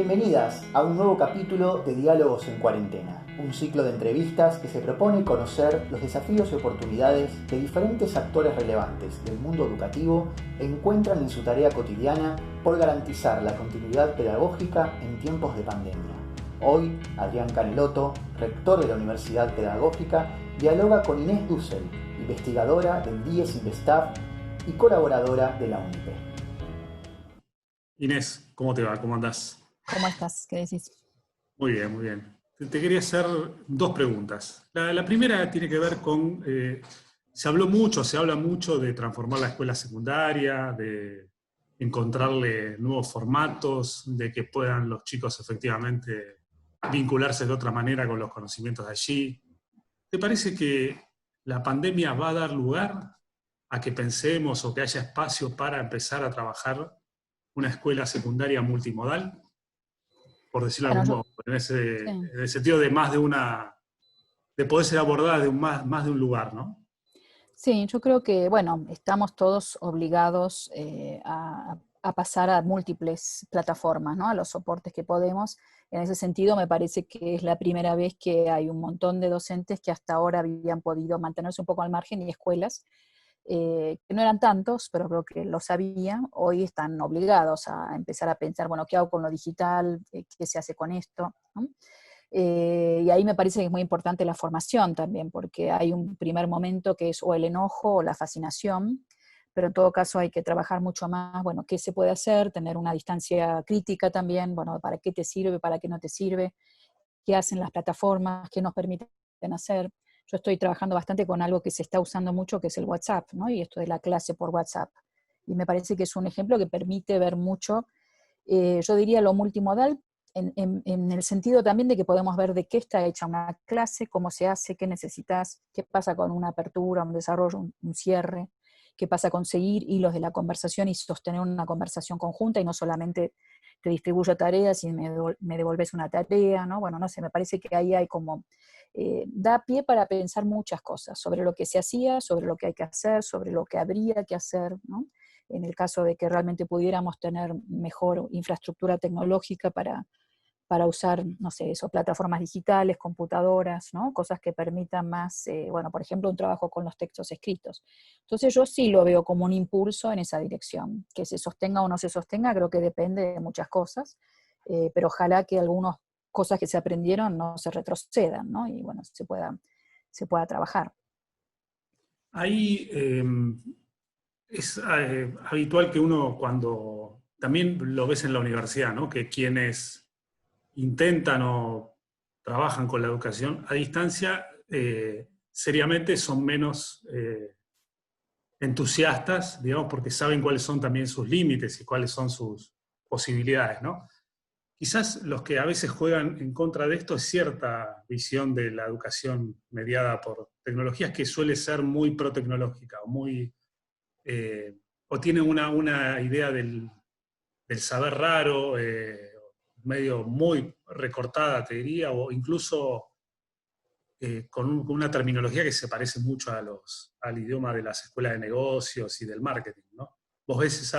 Bienvenidas a un nuevo capítulo de Diálogos en Cuarentena, un ciclo de entrevistas que se propone conocer los desafíos y oportunidades que diferentes actores relevantes del mundo educativo encuentran en su tarea cotidiana por garantizar la continuidad pedagógica en tiempos de pandemia. Hoy, Adrián Canelotto, rector de la Universidad Pedagógica, dialoga con Inés Dussel, investigadora del DIES INVESTAF y colaboradora de la UNIPE. Inés, ¿cómo te va? ¿Cómo andás? ¿Cómo estás? ¿Qué decís? Muy bien, muy bien. Te quería hacer dos preguntas. La primera tiene que ver con, se habla mucho de transformar la escuela secundaria, de encontrarle nuevos formatos, de que puedan los chicos efectivamente vincularse de otra manera con los conocimientos de allí. ¿Te parece que la pandemia va a dar lugar a que pensemos o que haya espacio para empezar a trabajar una escuela secundaria multimodal? Por decirlo de Bueno, algún yo, modo, sí. en el sentido de más de de poder ser abordada de más de un lugar, ¿no? Sí, yo creo que, bueno, estamos todos obligados a pasar a múltiples plataformas, ¿no? A los soportes que podemos. En ese sentido, me parece que es la primera vez que hay un montón de docentes que hasta ahora habían podido mantenerse un poco al margen y escuelas, que no eran tantos, pero creo que lo sabían, hoy están obligados a empezar a pensar, bueno, ¿qué hago con lo digital? ¿Qué se hace con esto? ¿No? Y ahí me parece que es muy importante la formación también, porque hay un primer momento que es o el enojo o la fascinación, pero en todo caso hay que trabajar mucho más, bueno, qué se puede hacer, tener una distancia crítica también, bueno, para qué te sirve, para qué no te sirve, qué hacen las plataformas, qué nos permiten hacer. Yo estoy trabajando bastante con algo que se está usando mucho, que es el WhatsApp, ¿no? Y esto de la clase por WhatsApp. Y me parece que es un ejemplo que permite ver mucho, yo diría lo multimodal, en el sentido también de que podemos ver de qué está hecha una clase, cómo se hace, qué necesitas, qué pasa con una apertura, un desarrollo, un cierre, qué pasa con seguir hilos de la conversación y sostener una conversación conjunta y no solamente te distribuyo tareas y me devolves una tarea, ¿no? Bueno, no sé, me parece que ahí hay como, da pie para pensar muchas cosas sobre lo que se hacía, sobre lo que hay que hacer, sobre lo que habría que hacer, ¿no? En el caso de que realmente pudiéramos tener mejor infraestructura tecnológica para usar, no sé, eso, plataformas digitales, computadoras, ¿no? Cosas que permitan más, bueno, por ejemplo, un trabajo con los textos escritos. Entonces yo sí lo veo como un impulso en esa dirección. Que se sostenga o no se sostenga, creo que depende de muchas cosas, pero ojalá que algunas cosas que se aprendieron no se retrocedan, ¿no? Y bueno, se pueda trabajar. Ahí es habitual que uno cuando, también lo ves en la universidad, ¿no? Que quienes intentan o trabajan con la educación a distancia, seriamente son menos entusiastas, digamos, porque saben cuáles son también sus límites y cuáles son sus posibilidades, ¿no? Quizás los que a veces juegan en contra de esto es cierta visión de la educación mediada por tecnologías que suele ser muy pro-tecnológica o muy, o tiene una idea del saber raro, medio muy recortada, te diría, o incluso con una terminología que se parece mucho al idioma de las escuelas de negocios y del marketing, ¿no? Vos ves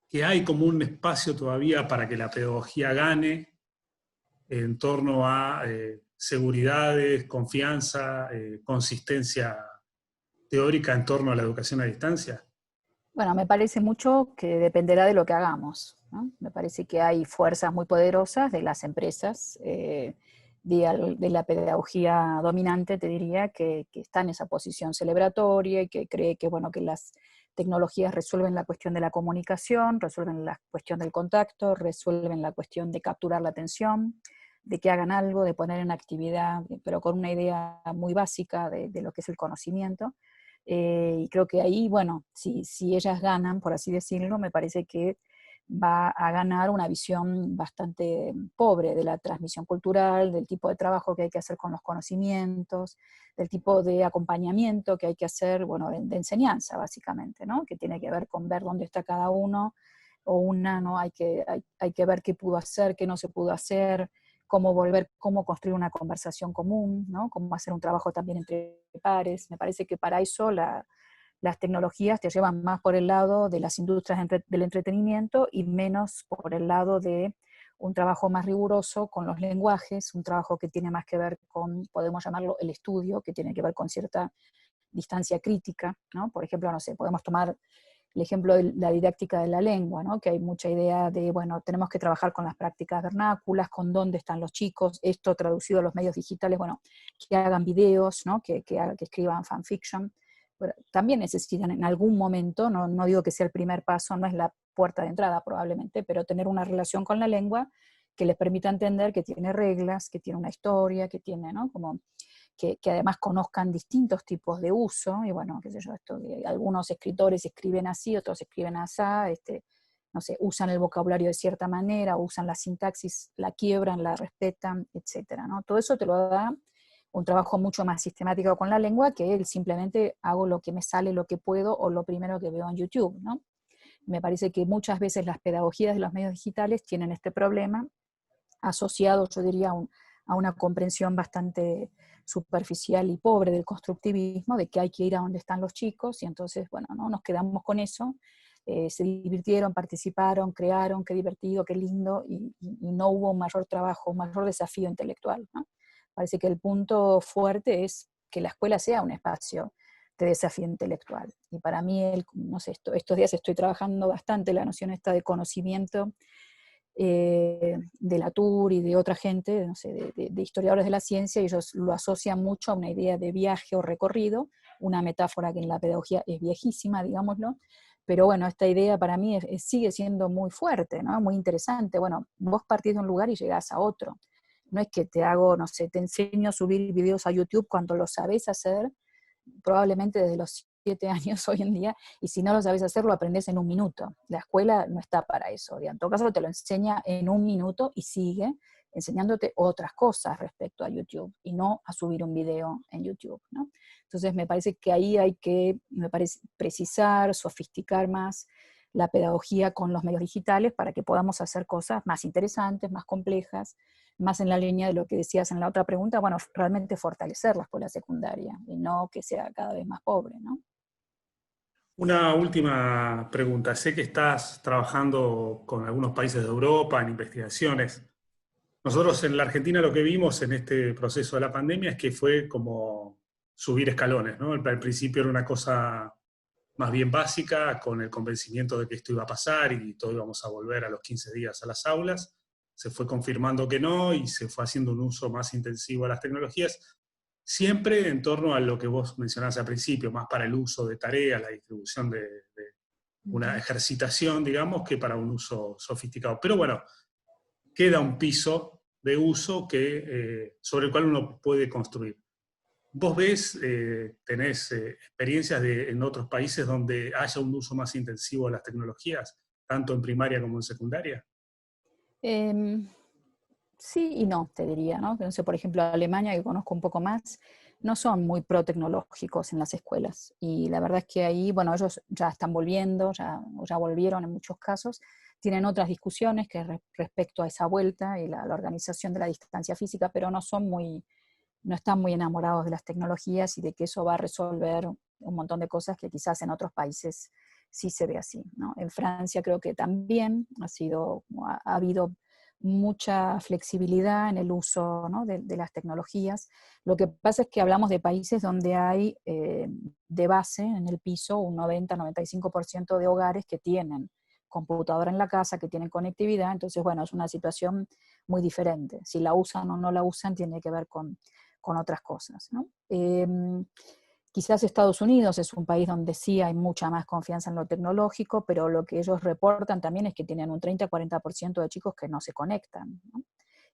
que hay como un espacio todavía para que la pedagogía gane en torno a seguridades, confianza, consistencia teórica en torno a la educación a distancia. Bueno, me parece mucho que dependerá de lo que hagamos, ¿no? Me parece que hay fuerzas muy poderosas de las empresas, de la pedagogía dominante, te diría, que está en esa posición celebratoria y que cree que, bueno, que las tecnologías resuelven la cuestión de la comunicación, resuelven la cuestión del contacto, resuelven la cuestión de capturar la atención, de que hagan algo, de poner en actividad, pero con una idea muy básica de lo que es el conocimiento. Y creo que ahí, bueno, si ellas ganan, por así decirlo, me parece que va a ganar una visión bastante pobre de la transmisión cultural, del tipo de trabajo que hay que hacer con los conocimientos, del tipo de acompañamiento que hay que hacer, bueno, de enseñanza básicamente, ¿no? Que tiene que ver con ver dónde está cada uno o una, ¿no? Hay que ver qué pudo hacer, qué no se pudo hacer, cómo construir una conversación común, ¿no? Cómo hacer un trabajo también entre pares. Me parece que para eso las tecnologías te llevan más por el lado de las industrias del entretenimiento y menos por el lado de un trabajo más riguroso con los lenguajes, un trabajo que tiene más que ver con, podemos llamarlo el estudio, que tiene que ver con cierta distancia crítica, ¿no? Por ejemplo, no sé, podemos tomar el ejemplo de la didáctica de la lengua, ¿no? Que hay mucha idea de, bueno, tenemos que trabajar con las prácticas vernáculas, con dónde están los chicos, esto traducido a los medios digitales, bueno, que hagan videos, ¿no? Que escriban fanfiction. Bueno, también necesitan en algún momento, no digo que sea el primer paso, no es la puerta de entrada probablemente, pero tener una relación con la lengua que les permita entender que tiene reglas, que tiene una historia, que tiene, ¿no? Como que además conozcan distintos tipos de uso, y bueno, qué sé yo, esto que algunos escritores escriben así, otros escriben así, no sé, usan el vocabulario de cierta manera, usan la sintaxis, la quiebran, la respetan, etcétera, ¿no? Todo eso te lo da un trabajo mucho más sistemático con la lengua que el simplemente hago lo que me sale, lo que puedo, o lo primero que veo en YouTube, ¿no? Me parece que muchas veces las pedagogías de los medios digitales tienen este problema asociado, yo diría, a una comprensión bastante superficial y pobre del constructivismo, de que hay que ir a donde están los chicos, y entonces, bueno, ¿no? Nos quedamos con eso, se divirtieron, participaron, crearon, qué divertido, qué lindo, y no hubo un mayor trabajo, un mayor desafío intelectual, ¿no? Parece que el punto fuerte es que la escuela sea un espacio de desafío intelectual. Y para mí, no sé, estos días estoy trabajando bastante la noción esta de conocimiento, de Latour y de otra gente, no sé, de historiadores de la ciencia, y ellos lo asocian mucho a una idea de viaje o recorrido, una metáfora que en la pedagogía es viejísima, digámoslo, pero bueno, esta idea para mí sigue siendo muy fuerte, ¿no? Muy interesante. Bueno, vos partís de un lugar y llegás a otro. No es que te hago, no sé, te enseño a subir videos a YouTube cuando lo sabés hacer, probablemente desde los 7 años hoy en día, y si no lo sabes hacer, lo aprendes en un minuto. La escuela no está para eso. En todo caso, te lo enseña en un minuto y sigue enseñándote otras cosas respecto a YouTube, y no a subir un video en YouTube, ¿no? Entonces me parece que ahí hay que, precisar, sofisticar más la pedagogía con los medios digitales para que podamos hacer cosas más interesantes, más complejas, más en la línea de lo que decías en la otra pregunta, bueno, realmente fortalecer la escuela secundaria y no que sea cada vez más pobre, ¿no? Una última pregunta. Sé que estás trabajando con algunos países de Europa en investigaciones. Nosotros en la Argentina lo que vimos en este proceso de la pandemia es que fue como subir escalones, ¿no? Al principio era una cosa más bien básica, con el convencimiento de que esto iba a pasar y todos íbamos a volver a los 15 días a las aulas. Se fue confirmando que no y se fue haciendo un uso más intensivo de las tecnologías, siempre en torno a lo que vos mencionaste al principio, más para el uso de tareas, la distribución de una ejercitación, digamos, que para un uso sofisticado. Pero bueno, queda un piso de uso sobre el cual uno puede construir. ¿Vos ves, tenés experiencias en otros países donde haya un uso más intensivo de las tecnologías, tanto en primaria como en secundaria? Eh, sí y no, te diría, ¿no? No sé, por ejemplo, Alemania, que conozco un poco más, no son muy pro-tecnológicos en las escuelas. Y la verdad es que ahí, bueno, ellos ya están volviendo, ya volvieron en muchos casos, tienen otras discusiones que respecto a esa vuelta y la organización de la distancia física, pero no están muy enamorados de las tecnologías y de que eso va a resolver un montón de cosas que quizás en otros países sí se ve así, ¿no? En Francia creo que también ha habido mucha flexibilidad en el uso, ¿no? de las tecnologías. Lo que pasa es que hablamos de países donde hay de base en el piso un 90-95% de hogares que tienen computadora en la casa, que tienen conectividad, entonces bueno, es una situación muy diferente. Si la usan o no la usan tiene que ver con otras cosas, ¿no? Quizás Estados Unidos es un país donde sí hay mucha más confianza en lo tecnológico, pero lo que ellos reportan también es que tienen un 30-40% de chicos que no se conectan, ¿no?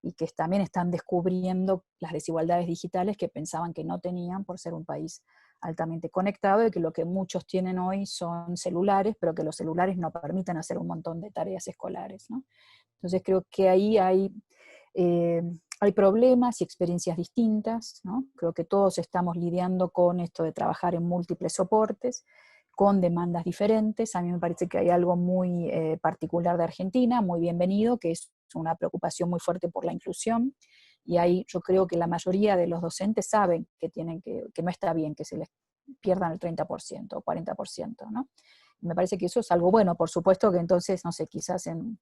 Y que también están descubriendo las desigualdades digitales que pensaban que no tenían por ser un país altamente conectado, y que lo que muchos tienen hoy son celulares, pero que los celulares no permiten hacer un montón de tareas escolares, ¿no? Entonces creo que ahí hay problemas y experiencias distintas, ¿no? Creo que todos estamos lidiando con esto de trabajar en múltiples soportes, con demandas diferentes. A mí me parece que hay algo muy particular de Argentina, muy bienvenido, que es una preocupación muy fuerte por la inclusión, y ahí yo creo que la mayoría de los docentes saben que no está bien que se les pierdan el 30% o 40%, ¿no? Me parece que eso es algo bueno. Por supuesto que entonces, no sé, quizás en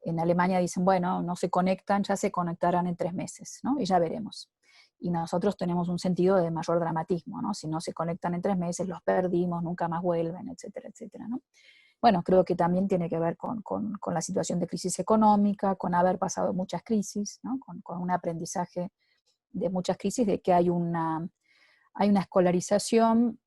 En Alemania dicen, bueno, no se conectan, ya se conectarán en 3 meses, ¿no? Y ya veremos. Y nosotros tenemos un sentido de mayor dramatismo, ¿no? Si no se conectan en 3 meses, los perdimos, nunca más vuelven, etcétera, etcétera, ¿no? Bueno, creo que también tiene que ver con la situación de crisis económica, con haber pasado muchas crisis, ¿no? Con un aprendizaje de muchas crisis, de que hay una escolarización,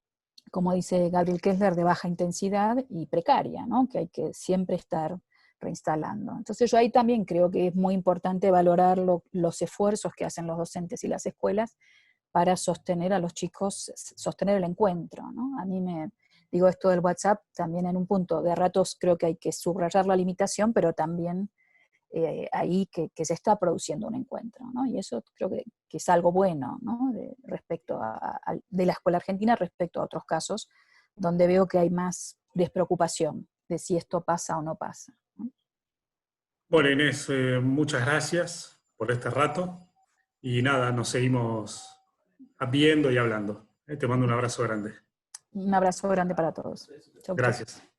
como dice Gabriel Kessler, de baja intensidad y precaria, ¿no? Que hay que siempre estar reinstalando. Entonces yo ahí también creo que es muy importante valorar los esfuerzos que hacen los docentes y las escuelas para sostener a los chicos, sostener el encuentro, ¿no? A mí digo esto del WhatsApp también en un punto, de ratos creo que hay que subrayar la limitación, pero también ahí que se está produciendo un encuentro, ¿no? Y eso creo que es algo bueno, ¿no? Respecto de la escuela argentina respecto a otros casos, donde veo que hay más despreocupación de si esto pasa o no pasa, ¿no? Bueno, Inés, muchas gracias por este rato. Y nada, nos seguimos viendo y hablando. Te mando un abrazo grande. Un abrazo grande para todos. Chau, chau. Gracias.